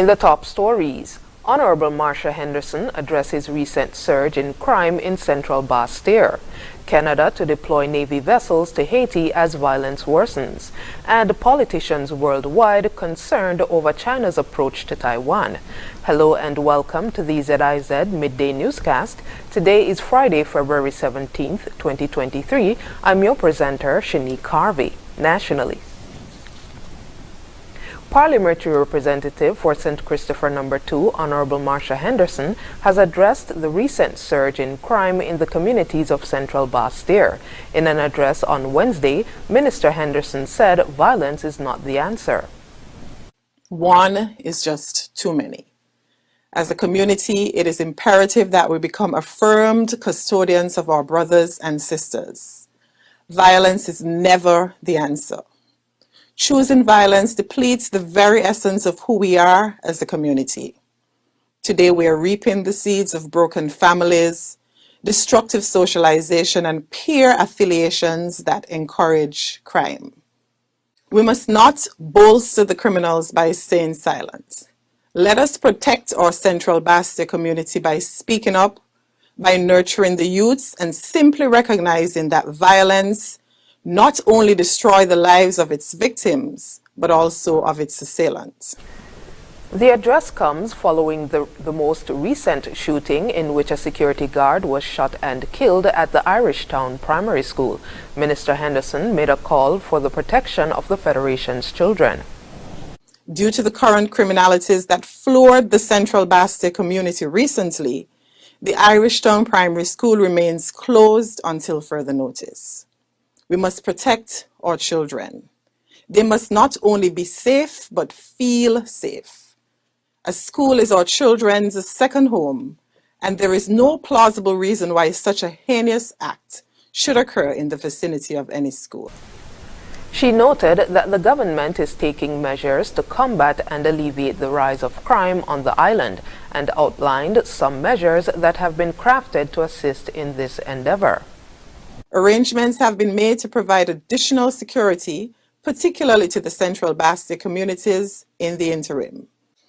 In the top stories, Honorable Marsha Henderson addresses recent surge in crime in central Bastille. Canada to deploy Navy vessels to Haiti as violence worsens. And politicians worldwide concerned over China's approach to Taiwan. Hello and welcome to the ZIZ Midday Newscast. Today is Friday, February 17th, 2023. I'm your presenter, Shanique Harvey. Nationally, Parliamentary Representative for St. Christopher No. 2, Honorable Marsha Henderson, has addressed the recent surge in crime in the communities of Central Bastille. In an address on Wednesday, Minister Henderson said violence is not the answer. One is just too many. As a community, it is imperative that we become affirmed custodians of our brothers and sisters. Violence is never the answer. Choosing violence depletes the very essence of who we are as a community. Today we are reaping the seeds of broken families, destructive socialization, and peer affiliations that encourage crime. We must not bolster the criminals by staying silent. Let us protect our Central Bastille community by speaking up, by nurturing the youths, and simply recognizing that violence not only destroy the lives of its victims, but also of its assailants. The address comes following the most recent shooting in which a security guard was shot and killed at the Irishtown Primary School. Minister Henderson made a call for the protection of the Federation's children. Due to the current criminalities that floored the Central Bastille community recently, the Irishtown Primary School remains closed until further notice. We must protect our children. They must not only be safe, but feel safe. A school is our children's second home, and there is no plausible reason why such a heinous act should occur in the vicinity of any school. She noted that the government is taking measures to combat and alleviate the rise of crime on the island and outlined some measures that have been crafted to assist in this endeavor. Arrangements have been made to provide additional security, particularly to the Central Bastille communities in the interim.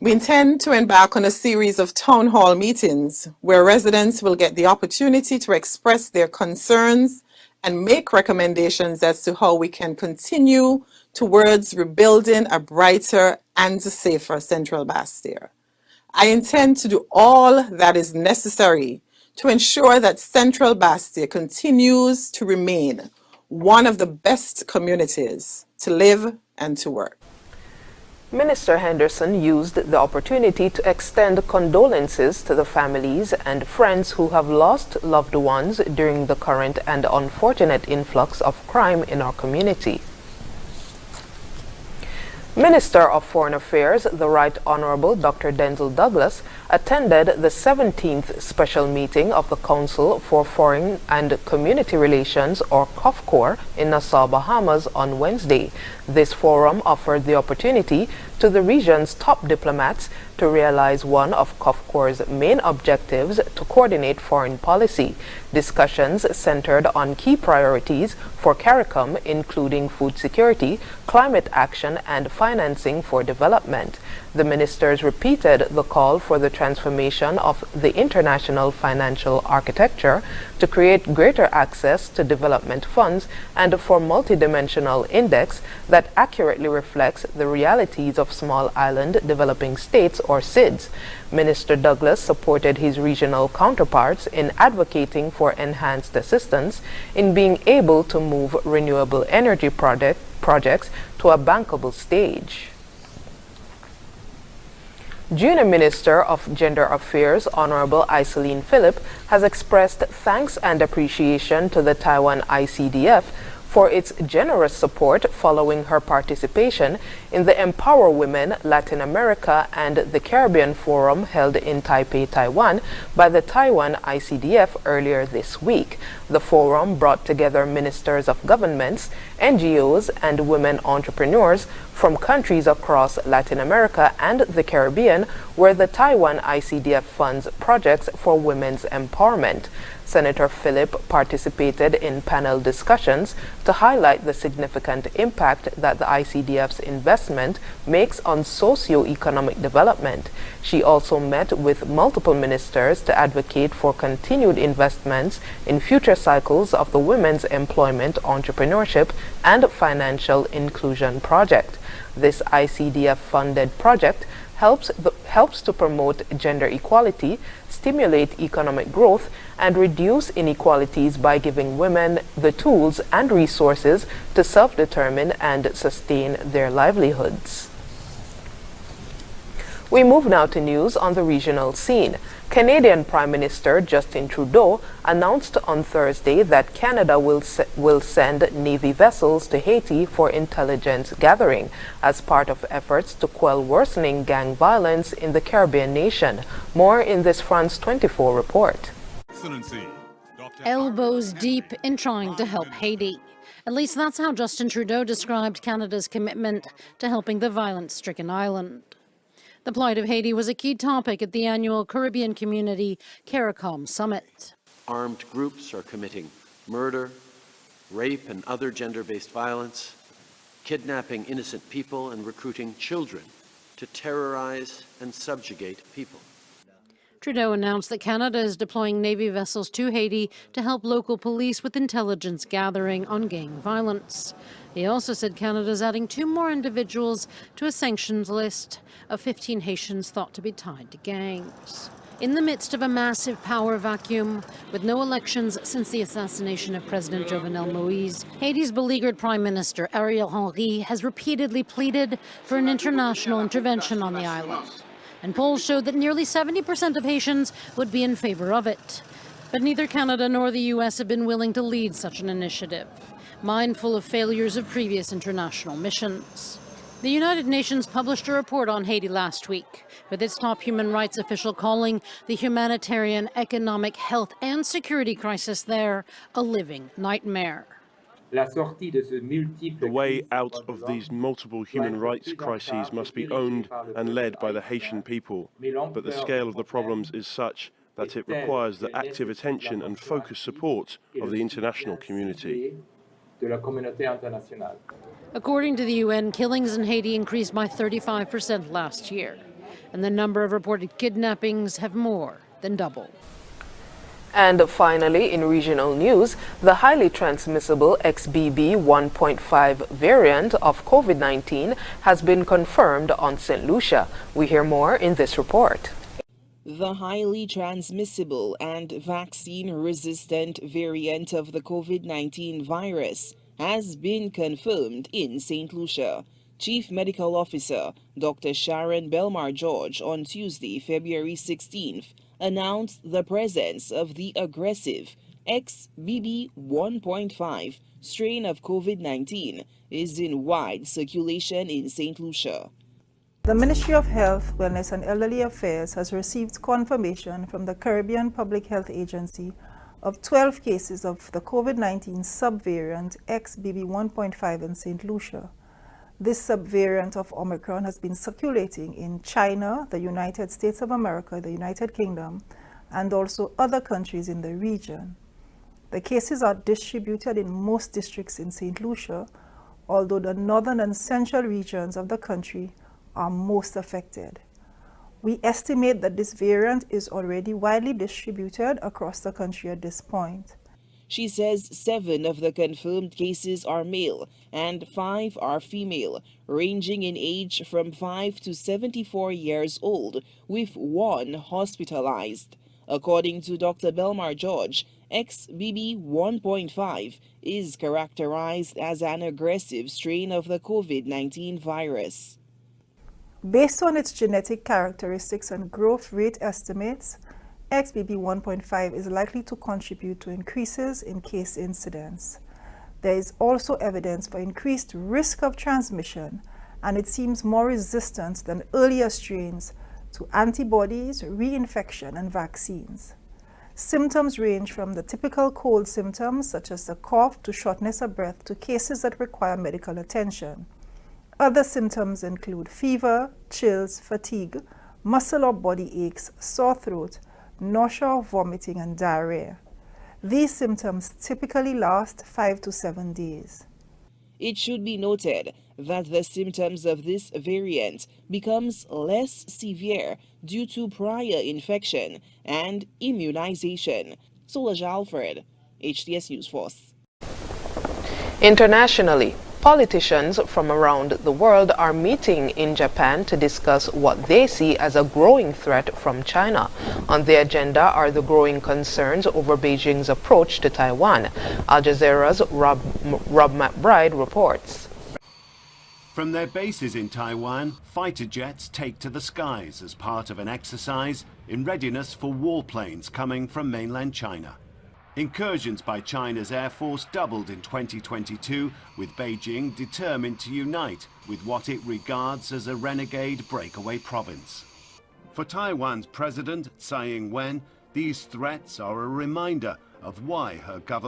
We intend to embark on a series of town hall meetings where residents will get the opportunity to express their concerns and make recommendations as to how we can continue towards rebuilding a brighter and safer Central Bastille. I intend to do all that is necessary to ensure that Central Bastille continues to remain one of the best communities to live and to work. Minister Henderson used the opportunity to extend condolences to the families and friends who have lost loved ones during the current and unfortunate influx of crime in our community. Minister of Foreign Affairs, the Right Honorable Dr. Denzil Douglas, attended the 17th special meeting of the Council for Foreign and Community Relations, or COFCOR, in Nassau, Bahamas on Wednesday. This forum offered the opportunity to the region's top diplomats to realize one of COFCOR's main objectives to coordinate foreign policy. Discussions centered on key priorities for CARICOM, including food security, climate action, and financing for development. The ministers repeated the call for the transformation of the international financial architecture to create greater access to development funds and for multidimensional index that accurately reflects the realities of small island developing states, or ZIZ. Minister Douglas supported his regional counterparts in advocating for enhanced assistance in being able to move renewable energy projects to a bankable stage. Junior Minister of Gender Affairs, Honorable Iseline Philip, has expressed thanks and appreciation to the Taiwan ICDF for its generous support following her participation in the Empower Women Latin America and the Caribbean Forum held in Taipei, Taiwan by the Taiwan ICDF earlier this week. The forum brought together ministers of governments, NGOs, and women entrepreneurs from countries across Latin America and the Caribbean, where the Taiwan ICDF funds projects for women's empowerment. Senator Phillip participated in panel discussions to highlight the significant impact that the ICDF's investment makes on socio-economic development. She also met with multiple ministers to advocate for continued investments in future cycles of the Women's Employment, Entrepreneurship, and Financial Inclusion Project. This ICDF-funded project helps to promote gender equality, stimulate economic growth, and reduce inequalities by giving women the tools and resources to self-determine and sustain their livelihoods. We move now to news on the regional scene. Canadian Prime Minister Justin Trudeau announced on Thursday that Canada will send Navy vessels to Haiti for intelligence gathering as part of efforts to quell worsening gang violence in the Caribbean nation. More in this France 24 report. Elbows deep in trying to help Haiti. At least that's how Justin Trudeau described Canada's commitment to helping the violence-stricken island. The plight of Haiti was a key topic at the annual Caribbean Community CARICOM Summit. Armed groups are committing murder, rape, and other gender-based violence, kidnapping innocent people and recruiting children to terrorize and subjugate people. Trudeau announced that Canada is deploying Navy vessels to Haiti to help local police with intelligence gathering on gang violence. He also said Canada is adding 2 more individuals to a sanctions list of 15 Haitians thought to be tied to gangs. In the midst of a massive power vacuum, with no elections since the assassination of President Jovenel Moïse, Haiti's beleaguered Prime Minister Ariel Henry has repeatedly pleaded for an international intervention on the island. And polls showed that nearly 70% of Haitians would be in favor of it. But neither Canada nor the U.S. have been willing to lead such an initiative, mindful of failures of previous international missions. The United Nations published a report on Haiti last week, with its top human rights official calling the humanitarian, economic, health and security crisis there a living nightmare. The way out of these multiple human rights crises must be owned and led by the Haitian people, but the scale of the problems is such that it requires the active attention and focused support of the international community. According to the UN, killings in Haiti increased by 35% last year, and the number of reported kidnappings have more than doubled. And finally, in regional news, the highly transmissible XBB 1.5 variant of COVID-19 has been confirmed on St. Lucia. We hear more in this report. The highly transmissible and vaccine-resistant variant of the COVID-19 virus has been confirmed in St. Lucia. Chief Medical Officer Dr. Sharon Belmar-George on Tuesday, February 16th, announced the presence of the aggressive XBB 1.5 strain of COVID-19 is in wide circulation in St. Lucia. The Ministry of Health, Wellness and Elderly Affairs has received confirmation from the Caribbean Public Health Agency of 12 cases of the COVID-19 subvariant XBB 1.5 in St. Lucia. This subvariant of Omicron has been circulating in China, the United States of America, the United Kingdom, and also other countries in the region. The cases are distributed in most districts in St. Lucia, although the northern and central regions of the country are most affected. We estimate that this variant is already widely distributed across the country at this point. She says 7 of the confirmed cases are male and 5 are female, ranging in age from 5 to 74 years old, with 1 hospitalized. According to Dr. Belmar-George, XBB 1.5 is characterized as an aggressive strain of the COVID-19 virus. Based on its genetic characteristics and growth rate estimates, XBB 1.5 is likely to contribute to increases in case incidence. There is also evidence for increased risk of transmission, and it seems more resistant than earlier strains to antibodies, reinfection, and vaccines. Symptoms range from the typical cold symptoms, such as the cough, to shortness of breath, to cases that require medical attention. Other symptoms include fever, chills, fatigue, muscle or body aches, sore throat, nausea, vomiting, and diarrhea. These symptoms typically last 5 to 7 days. It should be noted that the symptoms of this variant becomes less severe due to prior infection and immunization. Solange Alfred, HTS News Force. Internationally, politicians from around the world are meeting in Japan to discuss what they see as a growing threat from China. On the agenda are the growing concerns over Beijing's approach to Taiwan. Al Jazeera's Rob McBride reports. From their bases in Taiwan, fighter jets take to the skies as part of an exercise in readiness for warplanes coming from mainland China. Incursions by China's Air Force doubled in 2022, with Beijing determined to unite with what it regards as a renegade breakaway province. For Taiwan's president, Tsai Ing-wen, these threats are a reminder of why her government